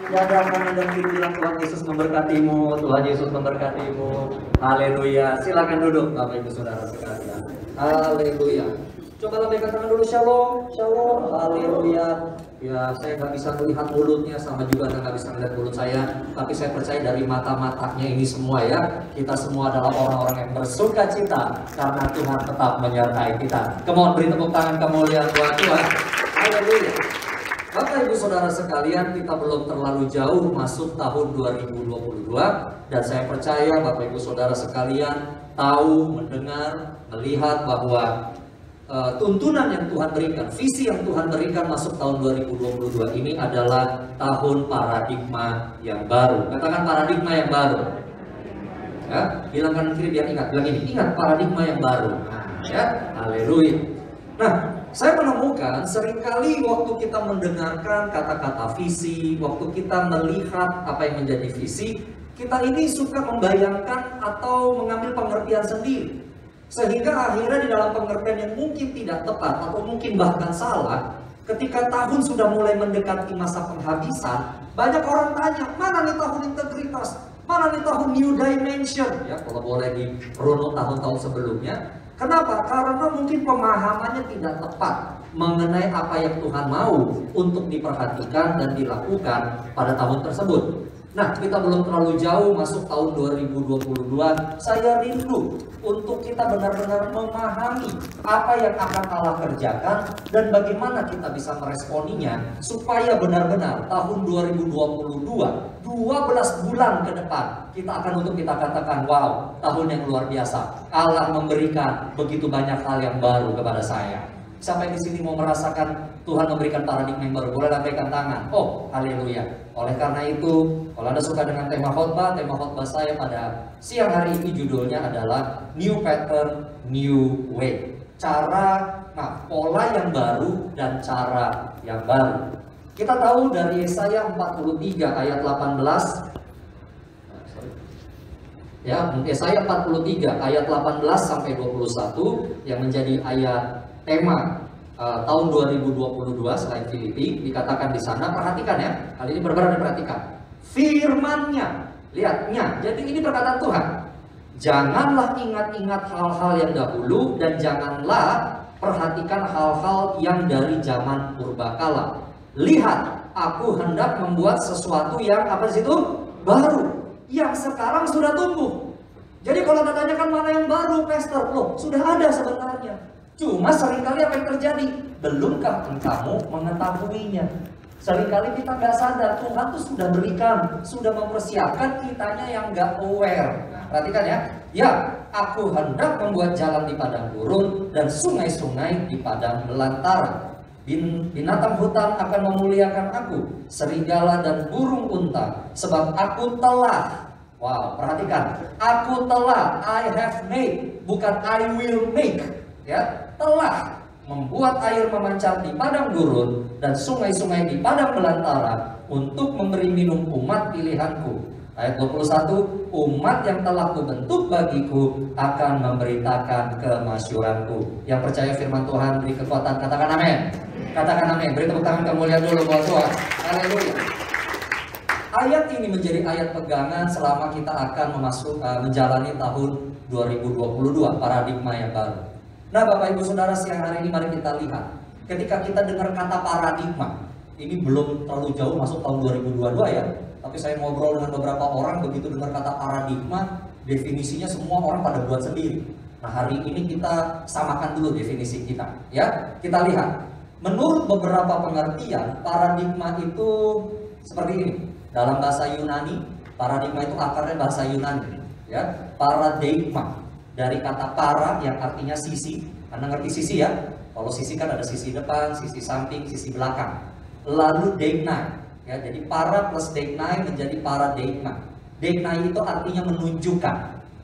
Jaga kanan dan kiri, bilang Tuhan Yesus memberkatimu, Tuhan Yesus memberkatimu. Haleluya. Silakan duduk Bapak Ibu Saudara sekalian. Haleluya. Coba lambaikan tangan dulu, shalom, shalom, haleluya. Ya, saya nggak bisa melihat mulutnya, sama juga Anda nggak bisa melihat mulut saya. Tapi saya percaya dari mata-matanya ini semua ya, kita semua adalah orang-orang yang bersuka cita karena Tuhan tetap menyertai kita. Come on, beri tepuk tangan kemuliaan buat Tuhan. Haleluya. Bapak Ibu Saudara sekalian, kita belum terlalu jauh masuk tahun 2022, dan saya percaya Bapak Ibu Saudara sekalian tahu, mendengar, melihat bahwa tuntunan yang Tuhan berikan, visi yang Tuhan berikan masuk tahun 2022 ini adalah tahun paradigma yang baru. Katakan paradigma yang baru. Ya, bilang kanan kiri biar ingat, bilang ini, ingat paradigma yang baru. Ya, haleluya. Nah, saya menemukan seringkali waktu kita mendengarkan kata-kata visi, waktu kita melihat apa yang menjadi visi, kita ini suka membayangkan atau mengambil pengertian sendiri. Sehingga akhirnya di dalam pengertian yang mungkin tidak tepat atau mungkin bahkan salah, ketika tahun sudah mulai mendekati masa penghabisan, banyak orang tanya, mana nih tahun integritas? Mana nih tahun new dimension? Ya, kalau boleh dirunut tahun-tahun sebelumnya. Kenapa? Karena mungkin pemahamannya tidak tepat mengenai apa yang Tuhan mau untuk diperhatikan dan dilakukan pada tahun tersebut. Nah, kita belum terlalu jauh masuk tahun 2022. Saya rindu untuk kita benar-benar memahami apa yang akan Allah kerjakan dan bagaimana kita bisa meresponinya supaya benar-benar tahun 2022, 12 bulan ke depan, kita akan untuk kita katakan, wow, tahun yang luar biasa. Allah memberikan begitu banyak hal yang baru kepada saya. Siapa yang di sini mau merasakan Tuhan memberikan paradigma yang baru? Boleh lambaikan tangan. Oh, haleluya. Oleh karena itu, kalau Anda suka dengan tema khotbah saya pada siang hari ini judulnya adalah New Pattern, New Way. Pola yang baru dan cara yang baru. Kita tahu dari Yesaya 43 ayat 18. Ya, Yesaya 43 ayat 18 sampai 21 yang menjadi ayat tema tahun 2022 selain Filipi, dikatakan di sana, perhatikan ya, kali ini benar-benar diperhatikan. Firman-Nya, lihatnya, jadi ini perkataan Tuhan. Janganlah ingat-ingat hal-hal yang dahulu dan janganlah perhatikan hal-hal yang dari zaman purbakala. Lihat, aku hendak membuat sesuatu yang apa sih itu? Baru, yang sekarang sudah tumbuh. Jadi kalau Anda tanyakan mana yang baru, Pastor, loh, sudah ada sebenarnya. Cuma seringkali apa yang terjadi? Belumkah kamu mengetahuinya? Seringkali kita nggak sadar, Tuhan tuh sudah berikan, sudah mempersiapkan, kitanya yang nggak aware. Nah, perhatikan ya. Ya, aku hendak membuat jalan di padang gurun dan sungai-sungai di padang belantara. Binatang hutan akan memuliakan aku, serigala dan burung unta, sebab aku telah. Wow, perhatikan. Aku telah, I have made, bukan I will make. Ya, telah membuat air memancar di padang gurun dan sungai-sungai di padang belantara untuk memberi minum umat pilihanku. Ayat 21, umat yang telah kubentuk bagiku akan memberitakan kemasyuranku. Yang percaya firman Tuhan beri kekuatan, katakan amin. Katakan amin. Beri tepuk tangan kemuliaan dulu buat Tuhan. Haleluya. Ayat ini menjadi ayat pegangan selama kita akan menjalani tahun 2022, paradigma yang baru. Nah, Bapak Ibu Saudara, siang hari ini mari kita lihat. Ketika kita dengar kata paradigma, ini belum terlalu jauh masuk tahun 2022 ya. Tapi saya ngobrol dengan beberapa orang, begitu dengar kata paradigma, definisinya semua orang pada buat sendiri. Nah, hari ini kita samakan dulu definisi kita. Ya, kita lihat. Menurut beberapa pengertian, paradigma itu seperti ini. Dalam bahasa Yunani, paradigma itu akarnya bahasa Yunani. Ya, paradigma. Dari kata para yang artinya sisi. Anda ngerti sisi ya? Kalau sisi kan ada sisi depan, sisi samping, sisi belakang. Lalu deiknai. Ya, jadi para plus deiknai menjadi paradigma. Deiknai itu artinya menunjukkan.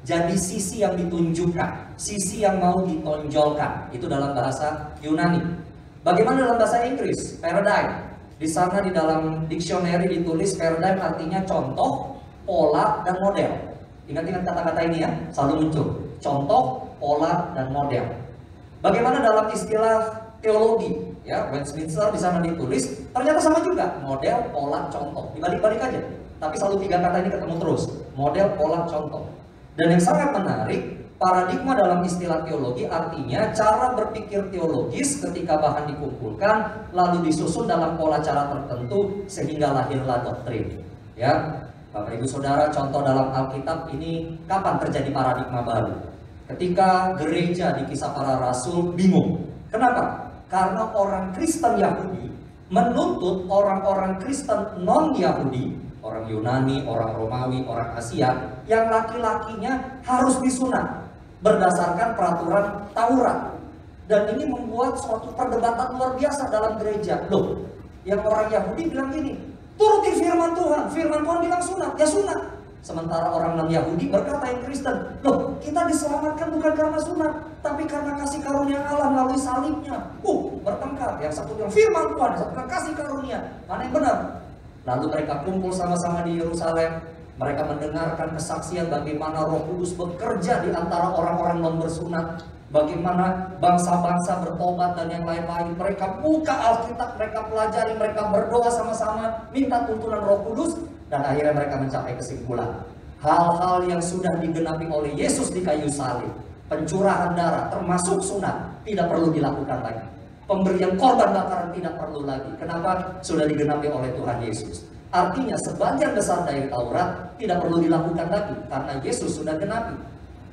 Jadi sisi yang ditunjukkan, sisi yang mau ditonjolkan. Itu dalam bahasa Yunani. Bagaimana dalam bahasa Inggris? Paradigm. Di sana di dalam dictionary ditulis paradigm artinya contoh, pola, dan model. Ingat-ingat kata-kata ini ya, selalu muncul. Contoh, pola, dan model. Bagaimana dalam istilah teologi? ya, Westminster di sana ditulis, ternyata sama juga, model, pola, contoh, dibalik-balik aja. Tapi selalu 3 kata ini ketemu terus, model, pola, contoh. Dan yang sangat menarik, paradigma dalam istilah teologi artinya cara berpikir teologis ketika bahan dikumpulkan lalu disusun dalam pola cara tertentu sehingga lahirlah doktrin. Ya, Bapak Ibu Saudara, contoh dalam Alkitab ini kapan terjadi paradigma baru? Ketika gereja di Kisah Para Rasul bingung. Kenapa? Karena orang Kristen Yahudi menuntut orang-orang Kristen non-Yahudi, orang Yunani, orang Romawi, orang Asia, yang laki-lakinya harus disunat berdasarkan peraturan Taurat. Dan ini membuat suatu perdebatan luar biasa dalam gereja. Loh, yang orang Yahudi bilang gini, turuti firman Tuhan. Firman Tuhan bilang sunat, ya sunat. Sementara orang non-Yahudi berkata yang Kristen, loh, kita diselamatkan bukan karena sunat, tapi karena kasih karunia Allah melalui salibnya. Bertengkar. Yang satu bilang firman Tuhan, yang satu bilang kasih karunia. Mana yang benar? Lalu mereka kumpul sama-sama di Yerusalem. Mereka mendengarkan kesaksian bagaimana Roh Kudus bekerja di antara orang-orang non-bersunat, bagaimana bangsa-bangsa bertobat dan yang lain-lain. Mereka buka Alkitab, mereka pelajari, mereka berdoa sama-sama, minta tuntunan Roh Kudus, dan akhirnya mereka mencapai kesimpulan. Hal-hal yang sudah digenapi oleh Yesus di kayu salib, pencurahan darah, termasuk sunat, tidak perlu dilakukan lagi. Pemberian korban bakaran tidak perlu lagi. Kenapa? Sudah digenapi oleh Tuhan Yesus. Artinya sebagian besar dari Taurat tidak perlu dilakukan lagi karena Yesus sudah genapi.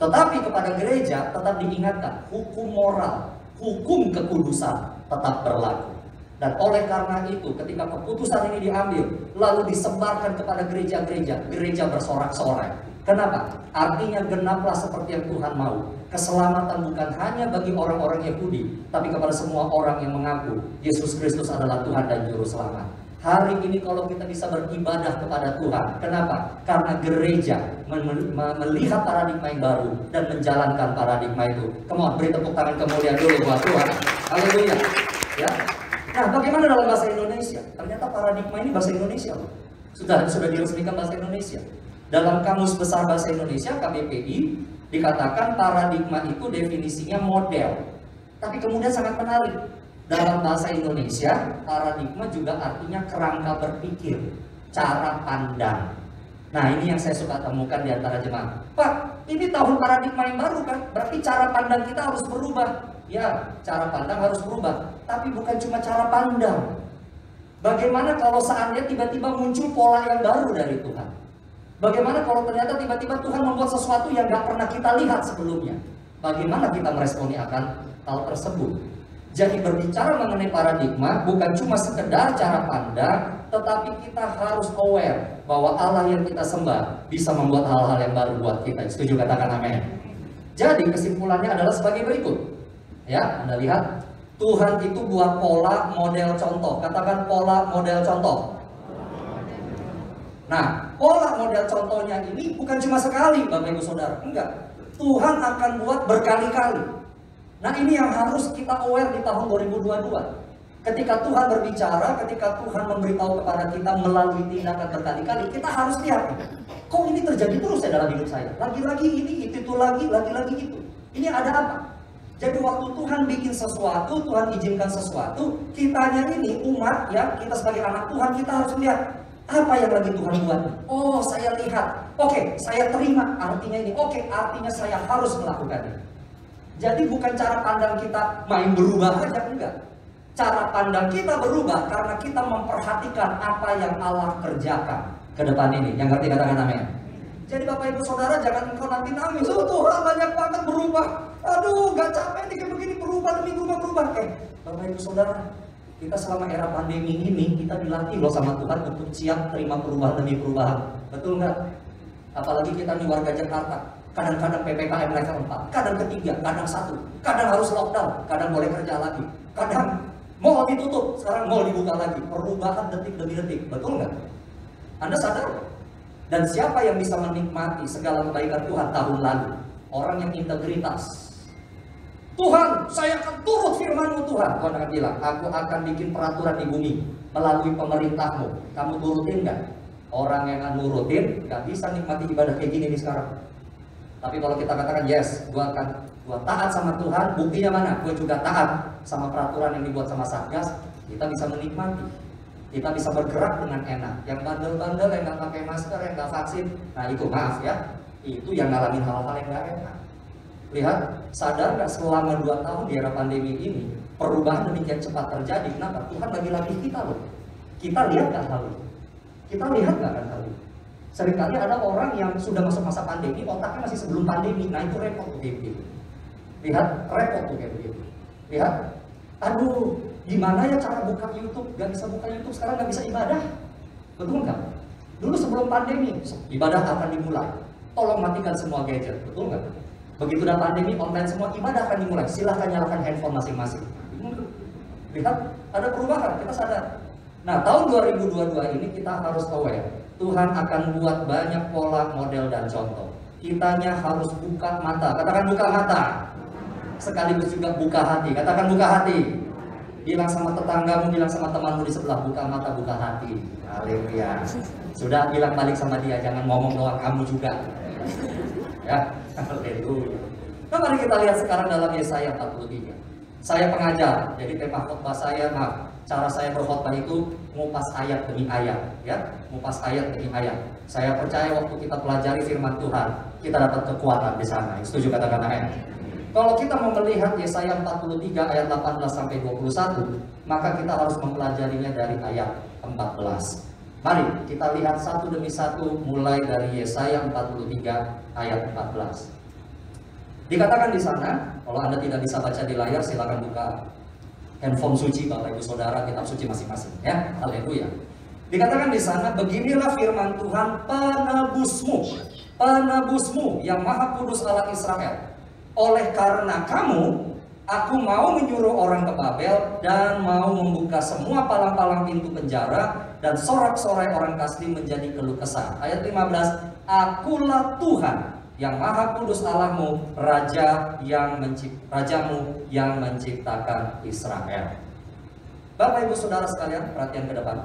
Tetapi kepada gereja tetap diingatkan hukum moral, hukum kekudusan tetap berlaku. Dan oleh karena itu ketika keputusan ini diambil lalu disebarkan kepada gereja-gereja, gereja bersorak-sorai. Kenapa? Artinya genaplah seperti yang Tuhan mau. Keselamatan bukan hanya bagi orang-orang Yahudi, tapi kepada semua orang yang mengaku Yesus Kristus adalah Tuhan dan Juru Selamat. Hari ini kalau kita bisa beribadah kepada Tuhan, kenapa? Karena gereja melihat paradigma yang baru dan menjalankan paradigma itu. Come on, beri tepuk tangan kemuliaan dulu buat Tuhan. Haleluya. Ya. Nah, bagaimana dalam bahasa Indonesia? Ternyata paradigma ini bahasa Indonesia loh. Sudah diresmikan bahasa Indonesia. Dalam Kamus Besar Bahasa Indonesia KBPI dikatakan paradigma itu definisinya model. Tapi kemudian sangat menarik. Dalam bahasa Indonesia, paradigma juga artinya kerangka berpikir, cara pandang. Nah, ini yang saya suka temukan di antara jemaat. Pak, ini tahun paradigma yang baru kan? Berarti cara pandang kita harus berubah. Ya, cara pandang harus berubah. Tapi bukan cuma cara pandang. Bagaimana kalau seandainya tiba-tiba muncul pola yang baru dari Tuhan? Bagaimana kalau ternyata tiba-tiba Tuhan membuat sesuatu yang gak pernah kita lihat sebelumnya? Bagaimana kita meresponi akan hal tersebut? Jadi berbicara mengenai paradigma bukan cuma sekedar cara pandang, tetapi kita harus aware bahwa Allah yang kita sembah bisa membuat hal-hal yang baru buat kita. Setuju? Katakan amin. Jadi kesimpulannya adalah sebagai berikut. Ya, Anda lihat Tuhan itu buat pola, model, contoh. Katakan pola, model, contoh. Nah, pola, model, contohnya ini bukan cuma sekali, Bapak Ibu Saudara. Enggak. Tuhan akan buat berkali-kali. Nah, ini yang harus kita aware di tahun 2022. Ketika Tuhan berbicara, ketika Tuhan memberitahu kepada kita melalui tindakan berkali-kali, kita harus lihat, kok ini terjadi terus ya dalam hidup saya? Lagi-lagi ini, itu lagi itu. Ini ada apa? Jadi waktu Tuhan bikin sesuatu, Tuhan izinkan sesuatu, kitanya ini umat ya, kita sebagai anak Tuhan, kita harus lihat apa yang lagi Tuhan buat. Oh, saya lihat. Oke, saya terima artinya ini. Oke, artinya saya harus melakukannya. Jadi bukan cara pandang kita main berubah aja, enggak. Cara pandang kita berubah karena kita memperhatikan apa yang Allah kerjakan ke depan ini. Yang ngerti katakan amin. Jadi Bapak Ibu Saudara jangan engkau nanti nangis, oh Tuhan banyak banget berubah. Aduh, gak capek nih kayak begini, berubah demi berubah. Bapak Ibu Saudara, kita selama era pandemi ini kita dilatih loh sama Tuhan untuk siap terima perubahan demi perubahan. Betul nggak? Apalagi kita nih warga Jakarta. Kadang-kadang PPKM level 4, kadang ketiga, kadang 1, kadang harus lockdown, kadang boleh kerja lagi, kadang mall ditutup, sekarang mall dibuka lagi. Perubahan detik demi detik, betul nggak? Anda sadar? Dan siapa yang bisa menikmati segala kebaikan Tuhan tahun lalu? Orang yang integritas. Tuhan, saya akan turut firman-Mu Tuhan. Tuhan akan bilang, aku akan bikin peraturan di bumi melalui pemerintah-Mu. Kamu turutin nggak? Orang yang nggak nurutin, nggak bisa nikmati ibadah kayak gini nih sekarang. Tapi kalau kita katakan yes, gua Gua taat sama Tuhan, buktinya mana? Gua juga taat sama peraturan yang dibuat sama Satgas. Kita bisa menikmati, kita bisa bergerak dengan enak. Yang bandel-bandel, yang nggak pakai masker, yang nggak vaksin, nah itu maaf ya, itu yang ngalamin hal-hal yang nggak enak. Lihat, sadar nggak selama 2 tahun di era pandemi ini perubahan demikian cepat terjadi? Kenapa? Tuhan lagi latih kita loh. Kita lihat nggak hal itu? Kita lihat nggak kan hal itu? Seringkali ada orang yang sudah masuk masa pandemi, otaknya masih sebelum pandemi. Nah itu repot tuh kayak begitu. Lihat, repot tuh kayak begitu. Lihat, aduh, gimana ya cara buka YouTube? Gak bisa buka YouTube, sekarang gak bisa ibadah. Betul nggak? Dulu sebelum pandemi, ibadah akan dimulai. Tolong matikan semua gadget, betul nggak? Begitu udah pandemi, online semua, ibadah akan dimulai. Silahkan nyalakan handphone masing-masing. Lihat, ada perubahan, kita sadar. Nah, tahun 2022 ini kita harus aware. Tuhan akan buat banyak pola, model, dan contoh. Kitanya harus buka mata. Katakan buka mata. Sekaligus juga buka hati. Katakan buka hati. Bilang sama tetanggamu, bilang sama temanmu di sebelah, buka mata, buka hati. Haleluya. Sudah, bilang balik sama dia, jangan ngomong doang, kamu juga. Ya, haleluya. Nah, mari kita lihat sekarang dalam Yesaya 43. Saya pengajar, jadi tema khotbah saya, cara saya berkhotbah itu ngupas ayat demi ayat, ya, ngupas ayat demi ayat. Saya percaya waktu kita pelajari firman Tuhan, kita dapat kekuatan di sana. Setuju katakan amin? Kalau kita mau melihat Yesaya 43 ayat 18 sampai 21, maka kita harus mempelajarinya dari ayat 14. Mari kita lihat satu demi satu mulai dari Yesaya 43 ayat 14. Dikatakan di sana, kalau Anda tidak bisa baca di layar, silakan buka handphone suci Bapak Ibu Saudara, kitab suci masing-masing, ya. Haleluya. Dikatakan di sana, beginilah firman Tuhan, penebusmu yang Maha Kudus Allah Israel. Oleh karena kamu, aku mau menyuruh orang ke Babel dan mau membuka semua palang-palang pintu penjara dan sorak-sorai orang Kasdi menjadi keluh kesah. Ayat 15, akulah Tuhan yang Maha Kudus Allahmu, Rajamu yang menciptakan Israel. Bapak Ibu Saudara sekalian, perhatian ke depan.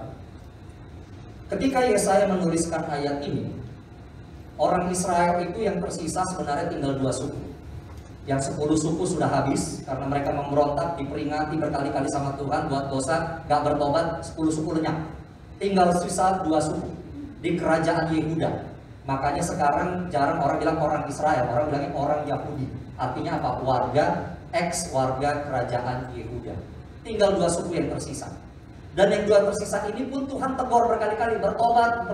Ketika Yesaya menuliskan ayat ini, orang Israel itu yang tersisa sebenarnya tinggal 2 suku. Yang 10 suku sudah habis karena mereka memberontak, diperingati berkali-kali sama Tuhan buat dosa, gak bertobat, 10 suku lenyap. Tinggal sisa 2 suku di kerajaan Yehuda. Makanya sekarang jarang orang bilang orang Israel, orang bilangnya orang Yahudi. Artinya apa? Warga, ex-warga kerajaan Yehuda. Tinggal 2 suku yang tersisa. Dan yang 2 tersisa ini pun Tuhan tegur berkali-kali, bertobat.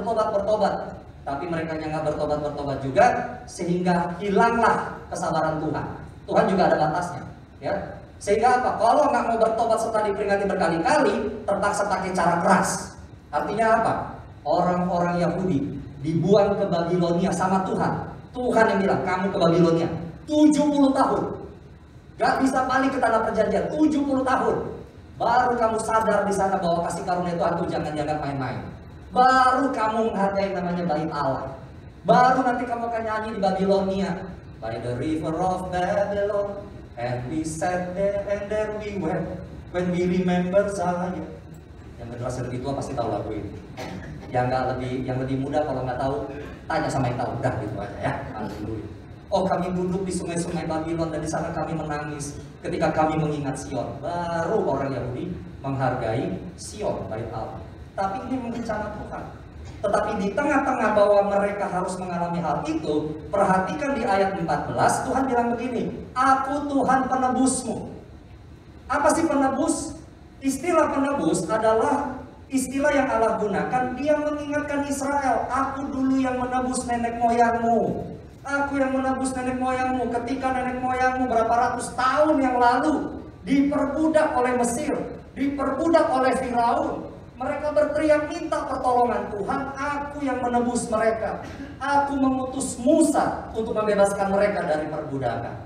Tapi mereka yang nggak bertobat juga, sehingga hilanglah kesabaran Tuhan. Tuhan juga ada batasnya, ya. Sehingga apa? Kalau nggak mau bertobat setelah diperingati berkali-kali, terpaksa pakai cara keras. Artinya apa? Orang-orang Yahudi dibuang ke Babilonia sama Tuhan. Tuhan yang bilang, kamu ke Babilonia 70 tahun. Gak bisa balik ke tanah perjanjian 70 tahun. Baru kamu sadar di sana bahwa kasih karunia Tuhan itu jangan dianggap main-main. Baru kamu menghargai namanya bait Allah. Baru nanti kamu akan nyanyi di Babilonia. By the river of Babylon, and we sat there and there we went, when we remember Zion. Yang generasi lebih tua pasti tahu lagu ini. Yang lebih muda kalau nggak tahu, tanya sama yang tahu. Udah gitu aja ya. Haleluya. Oh, kami duduk di sungai-sungai Babylon dan di sana kami menangis ketika kami mengingat Sion. Baru orang Yahudi menghargai Sion, bait Allah. Tapi ini rencana Tuhan. Tetapi di tengah-tengah bahwa mereka harus mengalami hal itu, perhatikan di ayat 14, Tuhan bilang begini, aku Tuhan penebusmu. Apa sih penebus? Istilah penebus adalah istilah yang Allah gunakan. Dia mengingatkan Israel, aku dulu yang menebus nenek moyangmu. Aku yang menebus nenek moyangmu ketika nenek moyangmu berapa ratus tahun yang lalu diperbudak oleh Mesir, diperbudak oleh Firaun. Mereka berteriak minta pertolongan Tuhan, aku yang menebus mereka. Aku mengutus Musa untuk membebaskan mereka dari perbudakan.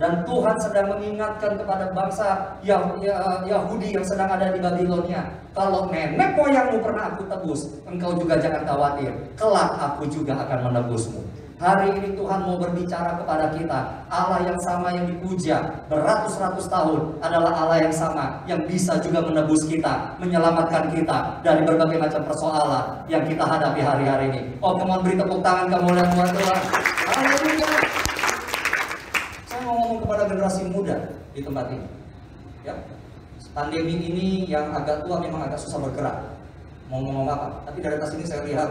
Dan Tuhan sedang mengingatkan kepada bangsa Yahudi yang sedang ada di Babilonia. Kalau nenek moyangmu pernah aku tebus, engkau juga jangan khawatir. Kelak aku juga akan menebusmu. Hari ini Tuhan mau berbicara kepada kita. Allah yang sama yang dipuja beratus-ratus tahun adalah Allah yang sama yang bisa juga menebus kita, menyelamatkan kita dari berbagai macam persoalan yang kita hadapi hari-hari ini. Oh, kemudian beri tepuk tangan kemuliaan buat Tuhan. Haleluya. Saya mau ngomong kepada generasi muda di tempat ini. Ya, pandemi ini yang agak tua memang agak susah bergerak. Mau ngomong apa? Tapi dari atas ini saya lihat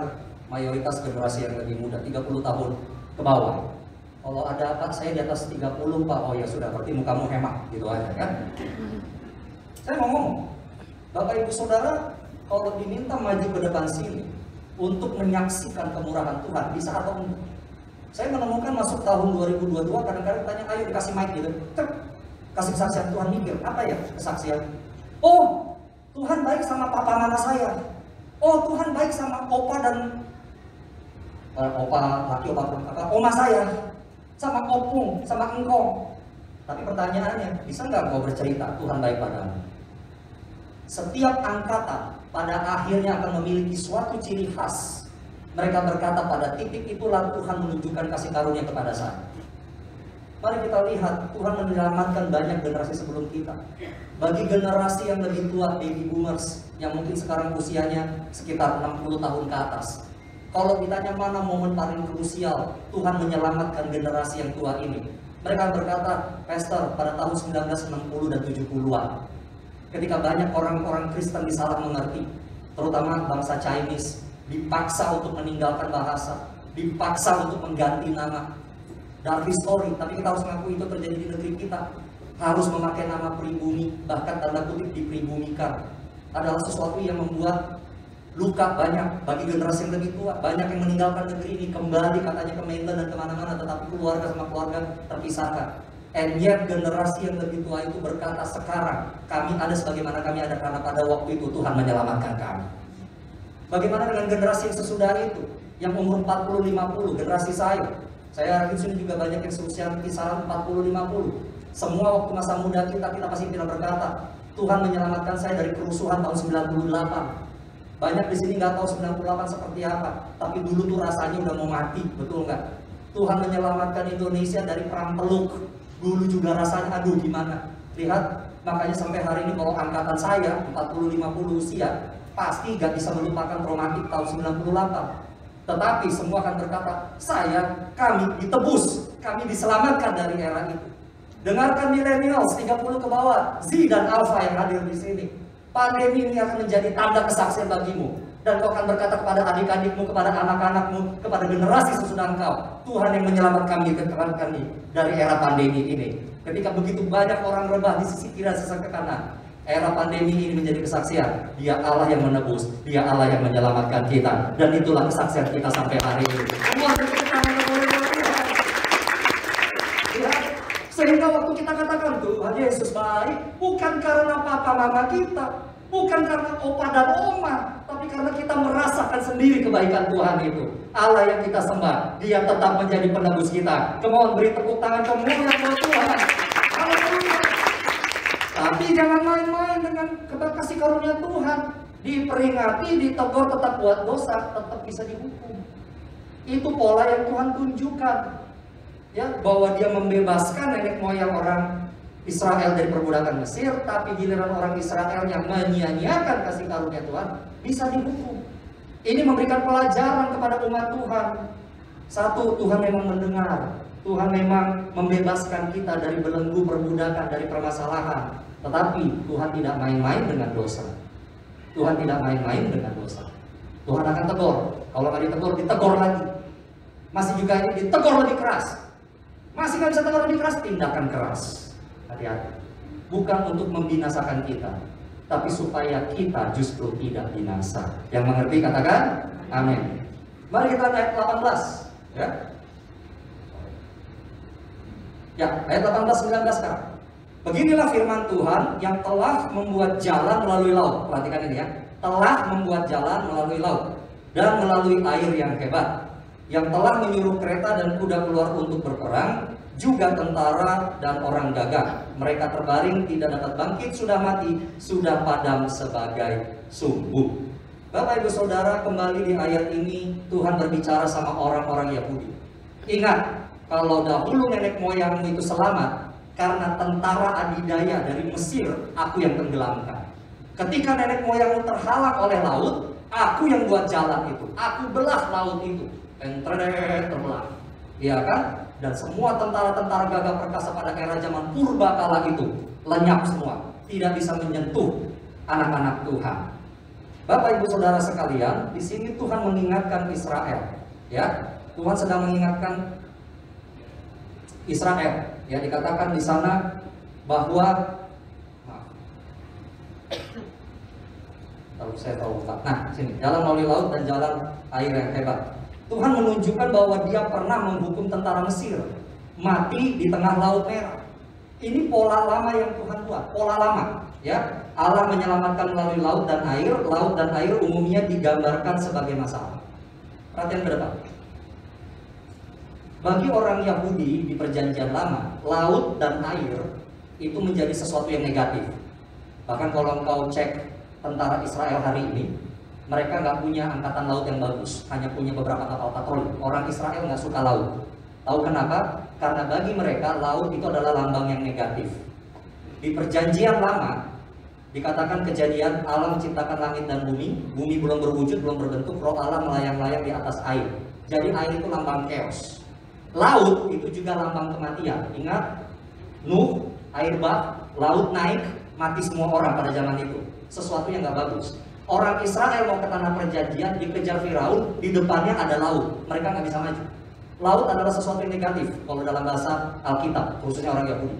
mayoritas generasi yang lebih muda, 30 tahun ke bawah. Kalau ada apa, saya di atas 30 Pak, oh ya sudah, berarti mukamu hemat, gitu aja kan. Saya mau ngomong, Bapak Ibu Saudara, kalau diminta maju ke depan sini untuk menyaksikan kemurahan Tuhan, bisa atau enggak? Saya menemukan masuk tahun 2022, kadang-kadang tanya, ayo dikasih mic gitu, kasih kesaksian Tuhan, mikir, apa ya kesaksian? Oh, Tuhan baik sama papa mama saya. Oh, Tuhan baik sama opa dan oma saya, sama opung, sama engkong. Tapi pertanyaannya, bisa nggak kau bercerita Tuhan baik padamu? Setiap angkatan pada akhirnya akan memiliki suatu ciri khas. Mereka berkata pada titik itulah Tuhan menunjukkan kasih karunia kepada saya. Mari kita lihat, Tuhan menyelamatkan banyak generasi sebelum kita. Bagi generasi yang lebih tua, baby boomers, yang mungkin sekarang usianya sekitar 60 tahun ke atas. Kalau ditanya mana momen paling krusial Tuhan menyelamatkan generasi yang tua ini, mereka berkata, Pastor, pada tahun 1960 dan 70-an, ketika banyak orang-orang Kristen disalah mengerti, terutama bangsa Chinese, dipaksa untuk meninggalkan bahasa, dipaksa untuk mengganti nama. Dark history, tapi kita harus mengakui itu terjadi di negeri kita. Harus memakai nama pribumi, bahkan tanda kutip dipribumikan, adalah sesuatu yang membuat luka banyak bagi generasi yang lebih tua. Banyak yang meninggalkan negeri ini, kembali katanya ke mainland dan kemana-mana, tetapi keluarga sama keluarga terpisahkan. And yet generasi yang lebih tua itu berkata, sekarang kami ada sebagaimana kami ada karena pada waktu itu Tuhan menyelamatkan kami. Bagaimana dengan generasi yang sesudah itu, yang umur 40-50, generasi saya yakin sini juga banyak yang seusia kisaran 40-50. Semua waktu masa muda kita pasti tidak berkata, Tuhan menyelamatkan saya dari kerusuhan tahun 98. Banyak di sini nggak tahu 98 seperti apa, tapi dulu tuh rasanya udah mau mati, betul nggak? Tuhan menyelamatkan Indonesia dari perang Teluk. Dulu juga rasanya, aduh gimana? Lihat, makanya sampai hari ini kalau angkatan saya 40-50 usia, pasti nggak bisa melupakan traumatik tahun 98. Tetapi semua akan berkata, kami ditebus, kami diselamatkan dari era itu. Dengarkan millennials 30 ke bawah, Z dan Alpha yang hadir di sini. Pandemi ini akan menjadi tanda kesaksian bagimu. Dan kau akan berkata kepada adik-adikmu, kepada anak-anakmu, kepada generasi sesudah engkau, Tuhan yang menyelamatkan kami dari era pandemi ini. Ketika begitu banyak orang rebah di sisi kiri dan sisi kanan, era pandemi ini menjadi kesaksian. Dia Allah yang menebus, Dia Allah yang menyelamatkan kita. Dan itulah kesaksian kita sampai hari ini. Sehingga waktu kita katakan Tuhan Yesus baik, bukan karena papa mama kita, bukan karena opa dan oma, tapi karena kita merasakan sendiri kebaikan Tuhan itu. Allah yang kita sembah, Dia tetap menjadi penebus kita. Kemohon beri tepuk tangan kemuliaan buat Tuhan. Haleluya. Tapi jangan main-main dengan kasih karunia Tuhan. Diperingati, ditegur, tetap buat dosa, tetap bisa dihukum. Itu pola yang Tuhan tunjukkan. Ya, bahwa Dia membebaskan nenek moyang orang Israel dari perbudakan Mesir, tapi giliran orang Israel yang menyia-nyiakan kasih karunia Tuhan bisa dihukum. Ini memberikan pelajaran kepada umat Tuhan. Satu, Tuhan memang mendengar. Tuhan memang membebaskan kita dari belenggu perbudakan, dari permasalahan. Tetapi Tuhan tidak main-main dengan dosa. Tuhan tidak main-main dengan dosa. Tuhan akan tegur. Kalau nggak ditegur, ditegur lagi. Masih juga ditegur lebih keras. Masih nggak bisa tegur lebih keras, tindakan keras. Hati-hati. Bukan untuk membinasakan kita, tapi supaya kita justru tidak binasa. Yang mengerti katakan amin. Mari kita ayat 18. Ya, ayat 18-19 sekarang. Beginilah firman Tuhan yang telah membuat jalan melalui laut. Perhatikan ini ya. Telah membuat jalan melalui laut dan melalui air yang hebat. Yang telah menyuruh kereta dan kuda keluar untuk berperang, juga tentara dan orang gagah. Mereka terbaring, tidak dapat bangkit, sudah mati, sudah padam sebagai sumbu. Bapak Ibu Saudara, kembali di ayat ini Tuhan berbicara sama orang-orang Yahudi. Ingat, kalau dahulu nenek moyangmu itu selamat karena tentara adidaya dari Mesir, aku yang tenggelamkan. Ketika nenek moyangmu terhalang oleh laut, aku yang buat jalan itu. Aku belah laut itu. Dan terbelah. ya kan? Dan semua tentara-tentara gagah perkasa pada era zaman purba kala itu lenyap semua, tidak bisa menyentuh anak-anak Tuhan. Bapak Ibu Saudara sekalian, di sini Tuhan mengingatkan Israel, ya. Tuhan sedang mengingatkan Israel, ya, dikatakan di sana bahwa sini, jalan melalui laut dan jalan air yang hebat. Tuhan menunjukkan bahwa dia pernah menghukum tentara Mesir mati di tengah Laut Merah. Ini pola lama yang Tuhan buat, pola lama, ya. Allah menyelamatkan melalui laut dan air umumnya digambarkan sebagai masalah. Perhatian ke depan. Bagi orang Yahudi di Perjanjian Lama, laut dan air itu menjadi sesuatu yang negatif. Bahkan kalau engkau cek tentara Israel hari ini, mereka nggak punya angkatan laut yang bagus, hanya punya beberapa kapal patroli. Orang Israel nggak suka laut. Tahu kenapa? Karena bagi mereka laut itu adalah lambang yang negatif. Di Perjanjian Lama dikatakan kejadian Allah menciptakan langit dan bumi belum berwujud, belum berbentuk, roh Allah melayang-layang di atas air. Jadi air itu lambang chaos. Laut itu juga lambang kematian. Ingat, Nuh, air bah, laut naik, mati semua orang pada zaman itu. Sesuatu yang nggak bagus. Orang Israel mau ke tanah perjanjian, dikejar Firaun, di depannya ada laut. Mereka nggak bisa maju. Laut adalah sesuatu yang negatif kalau dalam bahasa Alkitab, khususnya orang Yahudi.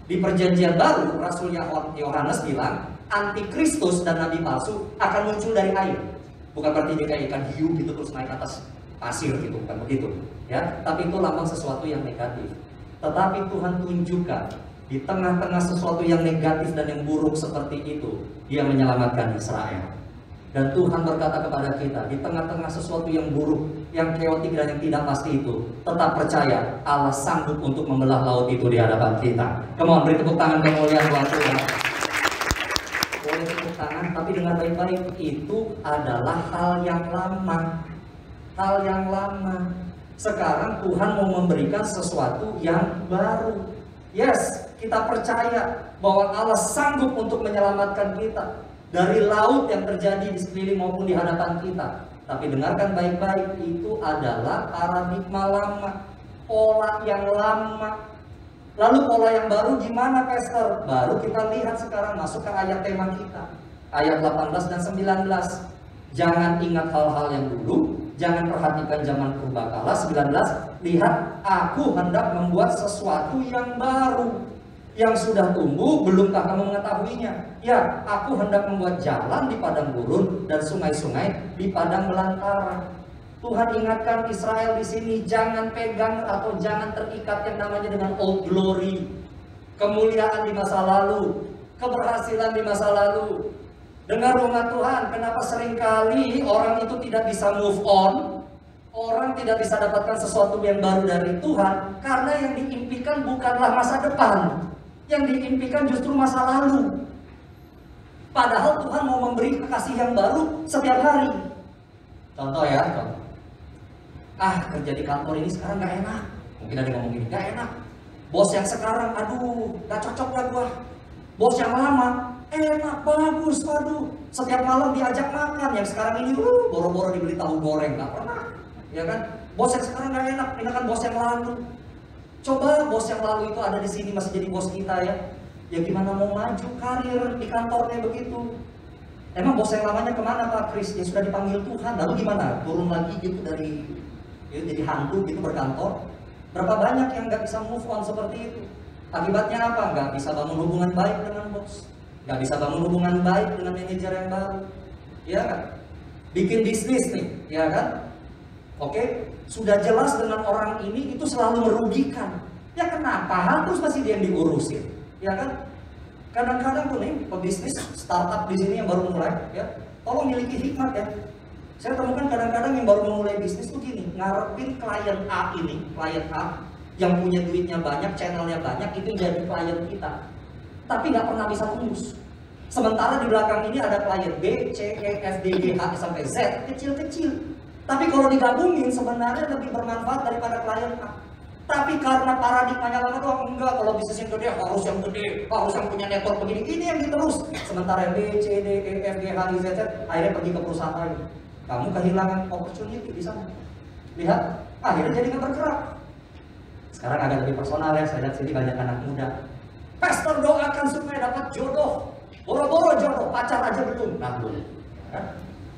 Di Perjanjian Baru, Rasul Yohanes bilang, antikristus dan nabi palsu akan muncul dari air. Bukan berarti dia kayak ikan hiu gitu terus naik atas pasir gitu, bukan begitu, ya. Tapi itu lambang sesuatu yang negatif. Tetapi Tuhan tunjukkan di tengah-tengah sesuatu yang negatif dan yang buruk seperti itu, dia menyelamatkan Israel. Dan Tuhan berkata kepada kita, di tengah-tengah sesuatu yang buruk, yang keotik dan yang tidak pasti itu, tetap percaya Allah sanggup untuk membelah laut itu di hadapan kita. Come on, beri tepuk tangan kemuliaan buat Tuhan. Boleh tepuk tangan, tapi dengan baik-baik. Itu adalah hal yang lama. Hal yang lama. Sekarang Tuhan mau memberikan sesuatu yang baru. Yes, kita percaya bahwa Allah sanggup untuk menyelamatkan kita dari laut yang terjadi di sekeliling maupun di hadapan kita. Tapi dengarkan baik-baik, itu adalah paradigma lama, pola yang lama. Lalu pola yang baru gimana, Pastor? Baru kita lihat sekarang, masuk ke ayat tema kita, ayat 18 dan 19. Jangan ingat hal-hal yang dulu, jangan perhatikan zaman purbakala. 19, lihat, aku hendak membuat sesuatu yang baru, yang sudah tumbuh, belumkah kamu mengetahuinya? Ya, aku hendak membuat jalan di padang gurun dan sungai-sungai di padang belantara. Tuhan ingatkan Israel di sini, jangan pegang atau jangan terikat yang namanya dengan old glory, kemuliaan di masa lalu, keberhasilan di masa lalu. Dengar umat Tuhan, kenapa seringkali orang itu tidak bisa move on? Orang tidak bisa dapatkan sesuatu yang baru dari Tuhan karena yang diimpikan bukanlah masa depan, yang diimpikan justru masa lalu. Padahal Tuhan mau memberi kasih yang baru setiap hari. Contoh ya, contoh. Kerja di kantor ini sekarang gak enak. Mungkin ada yang ngomong gini, gak enak. Bos yang sekarang, aduh, gak cocok lah gua. Bos yang lama, enak, bagus, aduh. Setiap malam diajak makan. Yang sekarang ini, boro-boro dibeli tahu goreng, gak pernah. Ya kan? Bos yang sekarang gak enak, ini kan bos yang lalu. Coba bos yang lalu itu ada di sini masih jadi bos kita ya. Ya gimana mau maju karir di kantornya begitu. Emang bos yang lamanya kemana Pak Kris? Ya sudah dipanggil Tuhan. Lalu gimana? Turun lagi gitu dari ya, jadi hantu gitu berkantor. Berapa banyak yang nggak bisa move on seperti itu? Akibatnya apa? Nggak bisa bangun hubungan baik dengan bos, nggak bisa bangun hubungan baik dengan manajer yang baru, ya kan? Bikin bisnis nih, ya kan? Oke, sudah jelas dengan orang ini itu selalu merugikan. Ya kenapa harus masih dia yang diurusin? Ya kan? Kadang-kadang tuh nih pebisnis startup di sini yang baru mulai, ya, tolong miliki hikmat ya. Saya temukan kadang-kadang yang baru memulai bisnis tuh gini, ngarepin klien A ini, klien A yang punya duitnya banyak, channelnya banyak, itu jadi klien kita. Tapi nggak pernah bisa tembus. Sementara di belakang ini ada klien B, C, E, F, D, G, H sampai Z, kecil-kecil. Tapi kalau digabungin sebenarnya lebih bermanfaat daripada klien A. Tapi karena paradigmanya lama tuh enggak, kalau bisnis yang gede harus yang gede, harus yang punya network begini, ini yang diterus. Sementara B, C, D, E, F, G, H, I, Z, akhirnya pergi ke perusahaan lain. Kamu kehilangan opportunity di sana. Lihat, akhirnya jadi nggak bergerak. Sekarang agak lebih personal ya, saya lihat sini banyak anak muda. Pastor doakan supaya dapat jodoh. Boro-boro jodoh, pacar aja belum. Nah belum.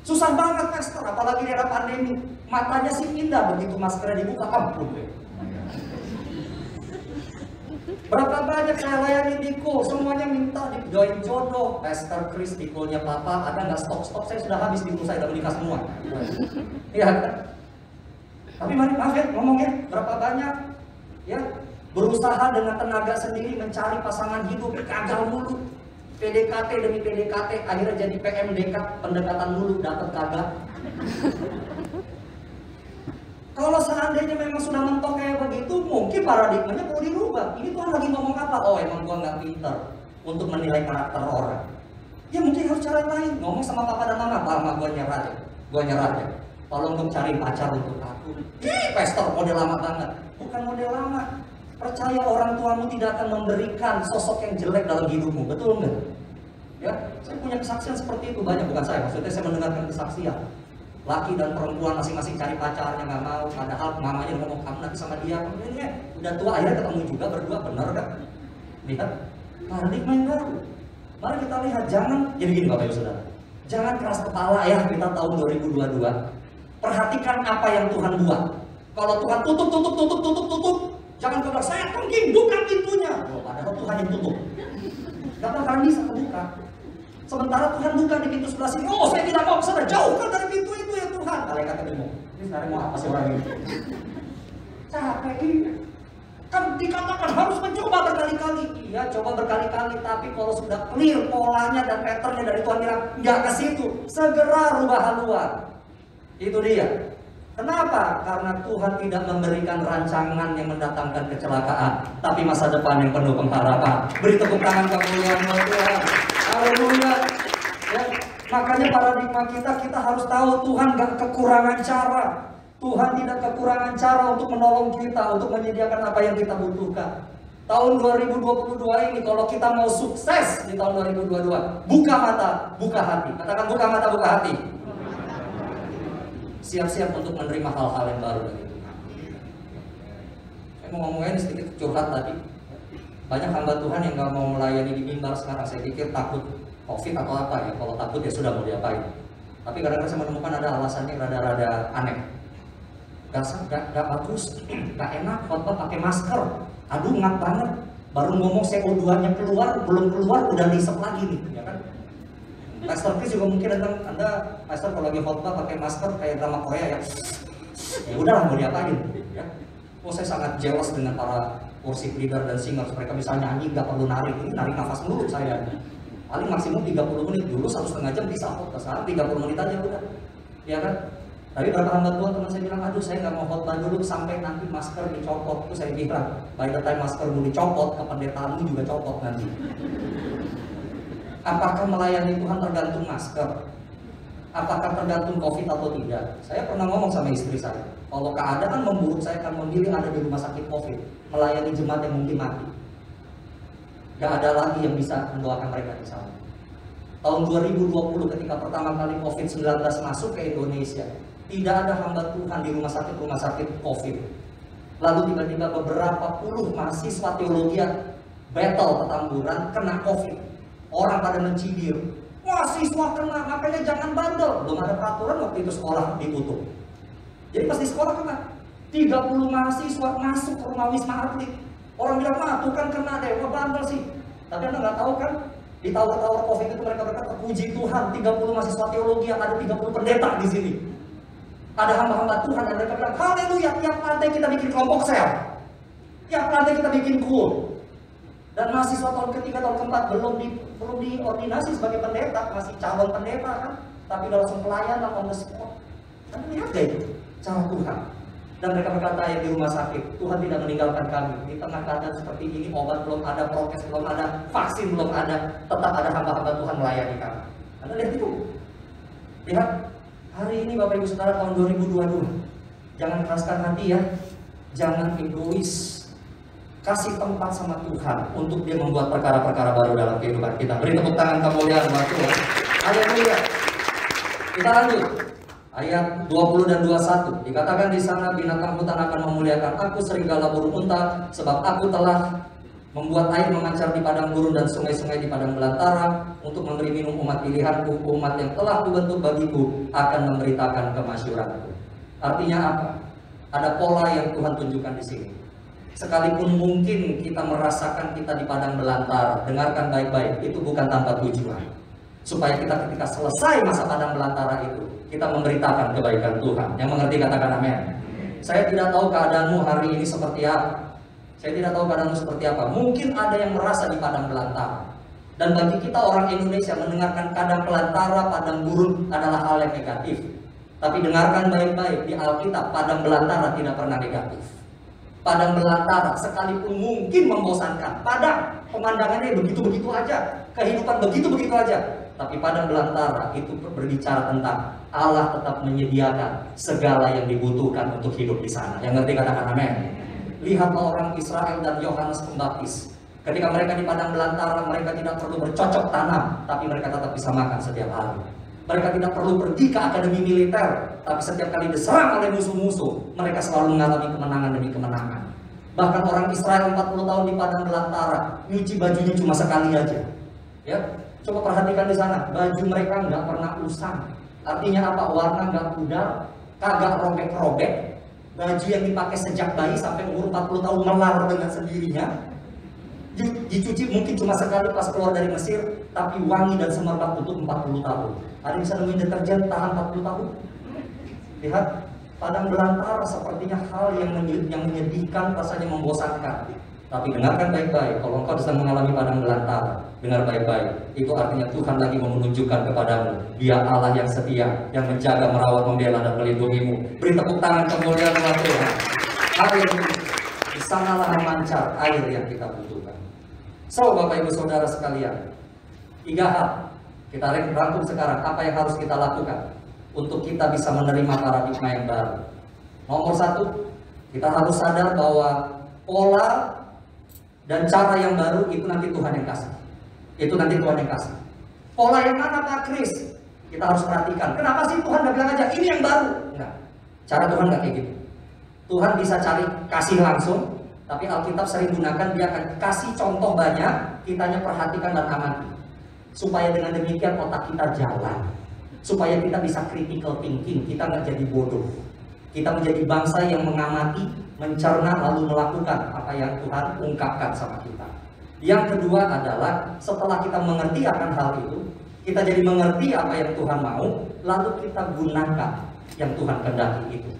Susah banget pastor, apalagi di era pandemi. Matanya sih indah, begitu maskernya dibuka, ampun deh. Berapa banyak saya layani Diko, semuanya minta dijoin jodoh. Pastor Chris, Dikonya Papa, ada nggak stok saya sudah habis Diko saya udah menikah semua. Iya kan? Tapi mari maaf ya, ngomongnya berapa banyak ya berusaha dengan tenaga sendiri mencari pasangan hidup, gagal mulu. PDKT demi PDKT, akhirnya jadi PMDK, pendekatan mulu, dapat kagak. Kalau seandainya memang sudah mentok kayak begitu, mungkin paradigmanya perlu dirubah. Ini Tuhan lagi ngomong apa? Oh emang gua nggak pinter untuk menilai karakter orang. Ya mungkin harus cara lain. Ngomong sama papa dan mama, mama gua nyerah deh. Tolong dong cari pacar untuk aku. Pastor model lama banget. Bukan model lama. Percaya orang tuamu tidak akan memberikan sosok yang jelek dalam hidupmu, betul nggak? Ya, saya punya kesaksian seperti itu banyak, bukan saya. Maksudnya saya mendengarkan kesaksian. Laki dan perempuan masing-masing cari pacarnya nggak mau, padahal mamanya ngomong kamu nanti sama dia, ini udah tua akhirnya ketemu juga berdua, benar kan? Lihat, paradigma yang baru. Mari kita lihat, jangan jadi gini Bapak Ibu Saudara. Jangan keras kepala ya kita tahun 2022. Perhatikan apa yang Tuhan buat. Kalau Tuhan tutup, jangan keluar, saya mungkin buka pintunya. Oh, padahal Tuhan yang tutup. Gak bakalan bisa kebuka. Sementara Tuhan buka di pintu sebelah sini. Oh, saya tidak mau kesana. Jauhkan dari pintu itu ya Tuhan. Malaikat bingung. Ini sebenarnya mau apa sih orang ini? Capek ini. Kan dikatakan harus mencoba berkali-kali. Iya, coba berkali-kali. Tapi kalau sudah clear polanya dan patternnya dari Tuhan bilang nggak ke situ, segera rubah haluan. Itu dia. Kenapa? Karena Tuhan tidak memberikan rancangan yang mendatangkan kecelakaan, tapi masa depan yang penuh pengharapan. Beri tepuk tangan kemuliaan buat Tuhan. Haleluya. Ya, makanya paradigma kita harus tahu Tuhan gak kekurangan cara. Tuhan tidak kekurangan cara untuk menolong kita, untuk menyediakan apa yang kita butuhkan. Tahun 2022 ini kalau kita mau sukses di tahun 2022, buka mata, buka hati. Katakan buka mata, buka hati. Siap-siap untuk menerima hal-hal yang baru dari Tuhan. Saya mau ngomongin sedikit curhat tadi. Banyak hamba Tuhan yang gak mau melayani di mimbar sekarang. Saya pikir takut COVID atau apa ya. Kalau takut ya sudah mau diapain. Tapi kadang-kadang saya menemukan ada alasannya rada-rada aneh. Gak bagus, gak enak khotbah pakai masker. Aduh ngap banget. Baru ngomong CO2-nya keluar, belum keluar udah diisep lagi nih, ya kan? Pastor Chris juga mungkin Anda pastor kalau lagi khotbah pakai masker kayak drama Korea ya. Ya udahlah mau diapain ya. Oh saya sangat jealous dengan para worship leader dan singers, mereka bisa nyanyi nggak perlu narik, ini narik nafas mulut saya. Paling maksimum 30 menit, dulu 1,5 jam bisa khotbah, sekarang 30 menit aja udah. Ya kan? Tapi berapa hamba Tuhan teman saya bilang, aduh saya nggak mau khotbah dulu sampai nanti masker dicopot. Itu saya bilang, by the time maskermu dicopot, kependetaanmu juga copot nanti. Apakah melayani Tuhan tergantung masker? Apakah tergantung COVID atau tidak? Saya pernah ngomong sama istri saya, kalau keadaan memburuk saya akan memilih ada di rumah sakit COVID, melayani jemaat yang mungkin mati. Gak ada lagi yang bisa mendoakan mereka di sana. Tahun 2020 ketika pertama kali COVID-19 masuk ke Indonesia, tidak ada hamba Tuhan di rumah sakit COVID. Lalu tiba-tiba beberapa puluh mahasiswa teologi battle Petamburan kena COVID. Orang pada mencibir, mahasiswa kena, makanya jangan bandel. Belum ada peraturan waktu itu sekolah ditutup. Jadi pas di sekolah kena 30 mahasiswa masuk ke rumah Wisma Atlet. Orang bilang, tuh kan kena deh, wah bandel sih. Tapi Anda nggak tahu kan, di tower COVID itu mereka berkata, puji Tuhan 30 mahasiswa teologi yang ada 30 pendeta di sini. Ada hamba-hamba Tuhan dan mereka bilang, haleluya, tiap lantai kita bikin kelompok sel. Tiap lantai kita bikin cool. Dan mahasiswa tahun ketiga, tahun keempat belum diordinasi sebagai pendeta, masih calon pendeta kan, tapi udah langsung pelayanan on the spot. Anda lihat deh cara Tuhan. Dan mereka berkata yang di rumah sakit, Tuhan tidak meninggalkan kami. Di tengah keadaan seperti ini, obat belum ada, prokes belum ada, vaksin belum ada, tetap ada hamba-hamba Tuhan melayani kami. Anda lihat itu. Lihat, hari ini Bapak Ibu Saudara tahun 2022. Jangan keraskan hati ya, jangan egois. Kasih tempat sama Tuhan untuk dia membuat perkara-perkara baru dalam kehidupan kita. Beri tepuk tangan kemuliaan buat Tuhan. Haleluya. Kita lanjut. Ayat 20 dan 21 dikatakan di sana, binatang hutan akan memuliakan aku, serigala, burung unta, sebab aku telah membuat air memancar di padang gurun dan sungai-sungai di padang belantara untuk memberi minum umat pilihanku, umat yang telah kubentuk bagiku akan memberitakan kemasyuranku. Artinya apa? Ada pola yang Tuhan tunjukkan di sini. Sekalipun mungkin kita merasakan kita di padang belantara, dengarkan baik-baik, itu bukan tanpa tujuan. Supaya kita ketika selesai masa padang belantara itu, kita memberitakan kebaikan Tuhan. Yang mengerti katakan amin. Saya tidak tahu keadaanmu hari ini seperti apa. Saya tidak tahu keadaanmu seperti apa. Mungkin ada yang merasa di padang belantara. Dan bagi kita orang Indonesia, mendengarkan padang belantara, padang gurun adalah hal yang negatif. Tapi dengarkan baik-baik, di Alkitab padang belantara tidak pernah negatif. Padang belantara sekalipun mungkin membosankan, padang pemandangannya begitu-begitu aja, kehidupan begitu-begitu aja. Tapi padang belantara itu berbicara tentang Allah tetap menyediakan segala yang dibutuhkan untuk hidup di sana. Yang ngerti katakan amin. Lihatlah orang Israel dan Yohanes Pembaptis. Ketika mereka di padang belantara, mereka tidak perlu bercocok tanam, tapi mereka tetap bisa makan setiap hari. Mereka tidak perlu pergi ke akademi militer, tapi setiap kali diserang oleh musuh-musuh, mereka selalu mengalami kemenangan demi kemenangan. Bahkan orang Israel 40 tahun di padang belantara, nyuci bajunya cuma sekali aja. Ya, coba perhatikan di sana, baju mereka nggak pernah usang. Artinya apa? Warna nggak pudar, kagak robek-robek. Baju yang dipakai sejak bayi sampai umur 40 tahun melar dengan sendirinya. Dicuci mungkin cuma sekali pas keluar dari Mesir, tapi wangi dan semerbak untuk 40 tahun. Ada yang bisa nemuin deterjen tahan 40 tahun? Lihat, padang belantara sepertinya hal yang menyedihkan, rasanya membosankan. Tapi dengarkan baik-baik, kalau engkau sedang mengalami padang belantara, dengar baik-baik. Itu artinya Tuhan lagi mau menunjukkan kepadamu, Dia Allah yang setia, yang menjaga, merawat, membela, dan melindungimu. Beri tepuk tangan kemuliaan buat Tuhan. Air di sanalah memancar air yang kita butuhkan. So, Bapak Ibu Saudara sekalian, 3 hal kita rangkum sekarang. Apa yang harus kita lakukan untuk kita bisa menerima paradigma yang baru? Nomor 1, kita harus sadar bahwa pola dan cara yang baru itu nanti Tuhan yang kasih. Itu nanti Tuhan yang kasih. Pola yang mana Pak Kris? Kita harus perhatikan. Kenapa sih Tuhan gak bilang aja ini yang baru? Enggak. Cara Tuhan gak kayak gitu. Tuhan bisa cari kasih langsung, tapi Alkitab sering gunakan, dia akan kasih contoh banyak, kitanya perhatikan dan amati. Supaya dengan demikian otak kita jalan. Supaya kita bisa critical thinking, kita nggak jadi bodoh. Kita menjadi bangsa yang mengamati, mencerna, lalu melakukan apa yang Tuhan ungkapkan sama kita. Yang kedua adalah setelah kita mengerti akan hal itu, kita jadi mengerti apa yang Tuhan mau, lalu kita gunakan yang Tuhan kehendaki itu.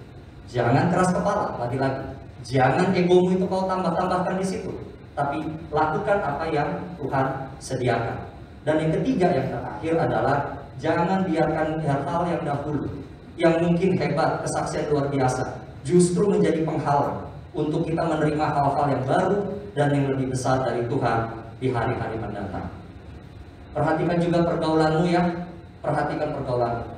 Jangan keras kepala, lagi-lagi. Jangan egomu itu kau tambah-tambahkan di situ, tapi lakukan apa yang Tuhan sediakan. Dan yang ketiga, yang terakhir adalah jangan biarkan hal-hal yang dahulu, yang mungkin hebat, kesaksian luar biasa, justru menjadi penghalang untuk kita menerima hal-hal yang baru dan yang lebih besar dari Tuhan di hari-hari mendatang. Perhatikan juga pergaulanmu ya, perhatikan pergaulanmu.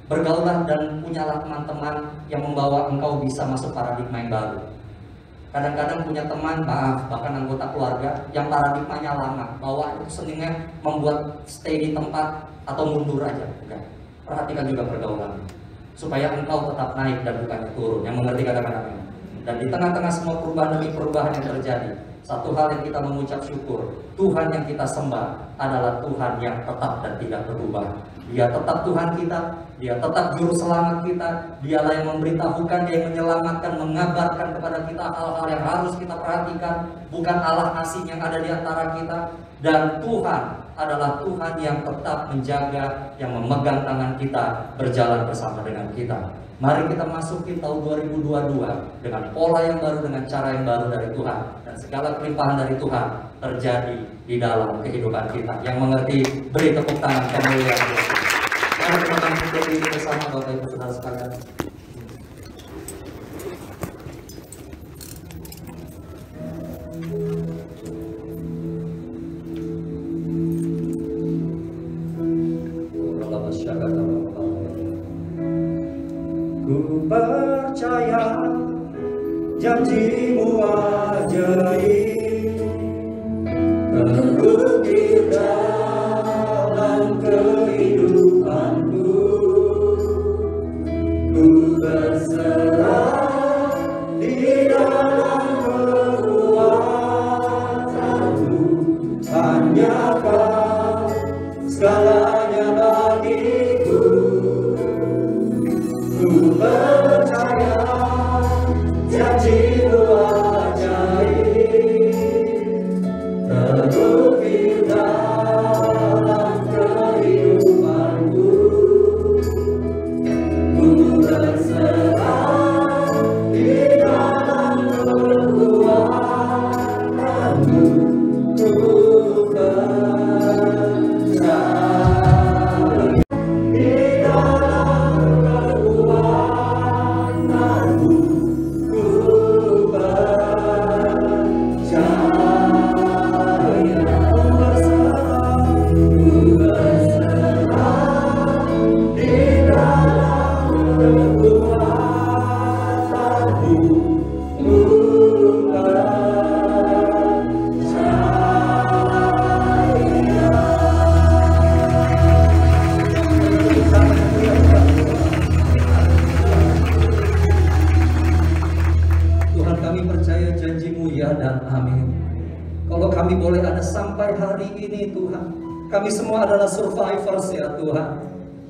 Bergaulah dan punyalah teman-teman yang membawa engkau bisa masuk paradigma yang baru. Kadang-kadang punya teman, maaf, bahkan anggota keluarga yang paradigmanya lama, bahwa itu seningnya membuat stay di tempat atau mundur aja. Bukan. Perhatikan juga pergaulan, supaya engkau tetap naik dan bukannya turun. Yang mengerti kata-kata ini. Dan di tengah-tengah semua perubahan demi perubahan yang terjadi, satu hal yang kita mengucap syukur, Tuhan yang kita sembah adalah Tuhan yang tetap dan tidak berubah. Dia tetap Tuhan kita, Dia tetap juru selamat kita, Dialah yang memberitahukan, Dia yang menyelamatkan, mengabarkan kepada kita hal-hal yang harus kita perhatikan, bukan Allah asing yang ada di antara kita. Dan Tuhan adalah Tuhan yang tetap menjaga, yang memegang tangan kita, berjalan bersama dengan kita. Mari kita masukin tahun 2022 dengan pola yang baru, dengan cara yang baru dari Tuhan, dan segala kelimpahan dari Tuhan terjadi di dalam kehidupan kita. Yang mengerti, beri tepuk tangan kemuliaan Tuhan. Mari kita bangkit diri bersama Bapak Ibu Saudara sekalian. Ku percaya janjimu ajaib, terukir dalam kehidupanku. berserah di dalam kekuatanmu. Hanya Kau segalanya bagiku. Ku percaya janji-Mu ajaib, terukir dalam kehidupanku. Ku berserah di dalam kekuatanmu. Ku percaya di dalam kekuatanmu. Ku percaya. Ku berserah di dalam kekuatanmu. Ku Tuhan, kami percaya janji-Mu ya dan amin. Kalau kami boleh ada sampai hari ini Tuhan, kami semua adalah survivors ya Tuhan.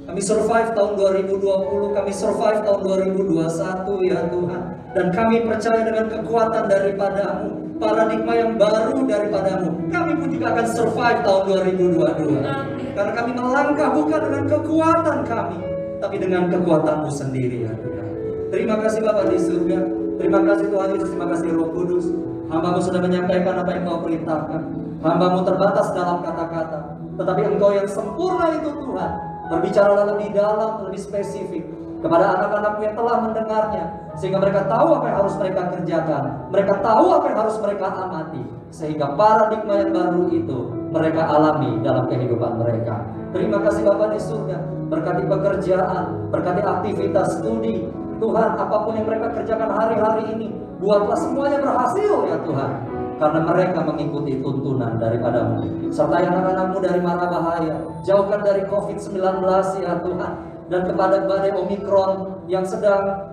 Kami survive tahun 2020, kami survive tahun 2021 ya Tuhan. Dan kami percaya dengan kekuatan daripada-Mu, paradigma yang baru daripada-Mu, kami pun juga akan survive tahun 2022. Karena kami melangkah bukan dengan kekuatan kami, tapi dengan kekuatan-Mu sendiri ya Tuhan. Terima kasih Bapa di surga. Terima kasih Tuhan Yesus, terima kasih Roh Kudus. Hamba-Mu sudah menyampaikan apa yang Kau perintahkan. Hamba-Mu terbatas dalam kata-kata, tetapi Engkau yang sempurna itu Tuhan, berbicaralah lebih dalam, lebih spesifik kepada anak-anak-Mu yang telah mendengarnya, sehingga mereka tahu apa yang harus mereka kerjakan, mereka tahu apa yang harus mereka amati, sehingga paradigma yang baru itu mereka alami dalam kehidupan mereka. Terima kasih Bapa di surga. Berkati pekerjaan, berkati aktivitas studi Tuhan, apapun yang mereka kerjakan hari-hari ini, buatlah semuanya berhasil ya Tuhan, karena mereka mengikuti tuntunan daripada-Mu. Sertai anak-anak-Mu dari mara bahaya, jauhkan dari COVID-19 ya Tuhan, dan kepada badai Omikron yang sedang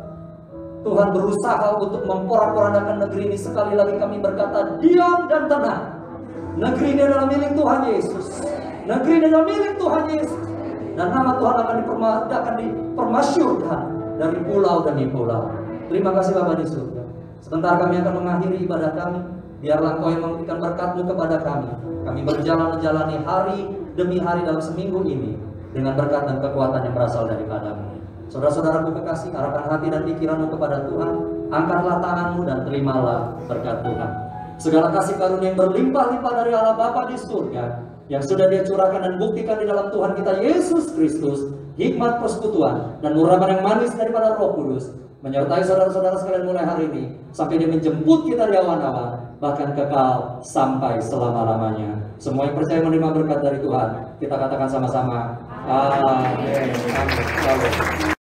Tuhan berusaha untuk memporak-porandakan negeri ini. Sekali lagi kami berkata, diam dan tenang. Negeri ini adalah milik Tuhan Yesus. Negeri ini adalah milik Tuhan Yesus, dan nama Tuhan akan dipermasyurkan dari pulau demi pulau. Terima kasih Bapa di surga. Sebentar kami akan mengakhiri ibadah kami. Biarlah Engkau yang memberikan berkat-Mu kepada kami. Kami berjalan menjalani hari demi hari dalam seminggu ini dengan berkat dan kekuatan yang berasal daripada-Mu. Saudara-saudaraku kekasih, arahkan hati dan pikiran-Mu kepada Tuhan. Angkatlah tangan-Mu dan terimalah berkat Tuhan. Segala kasih karunia yang berlimpah-limpah dari Allah Bapa di surga, yang sudah Dia curahkan dan buktikan di dalam Tuhan kita Yesus Kristus, hikmat persekutuan dan urapan yang manis daripada Roh Kudus, menyertai saudara-saudara sekalian mulai hari ini sampai Dia menjemput kita di awan-awan, bahkan kekal sampai selama-lamanya. Semua yang percaya menerima berkat dari Tuhan, kita katakan sama-sama, amin.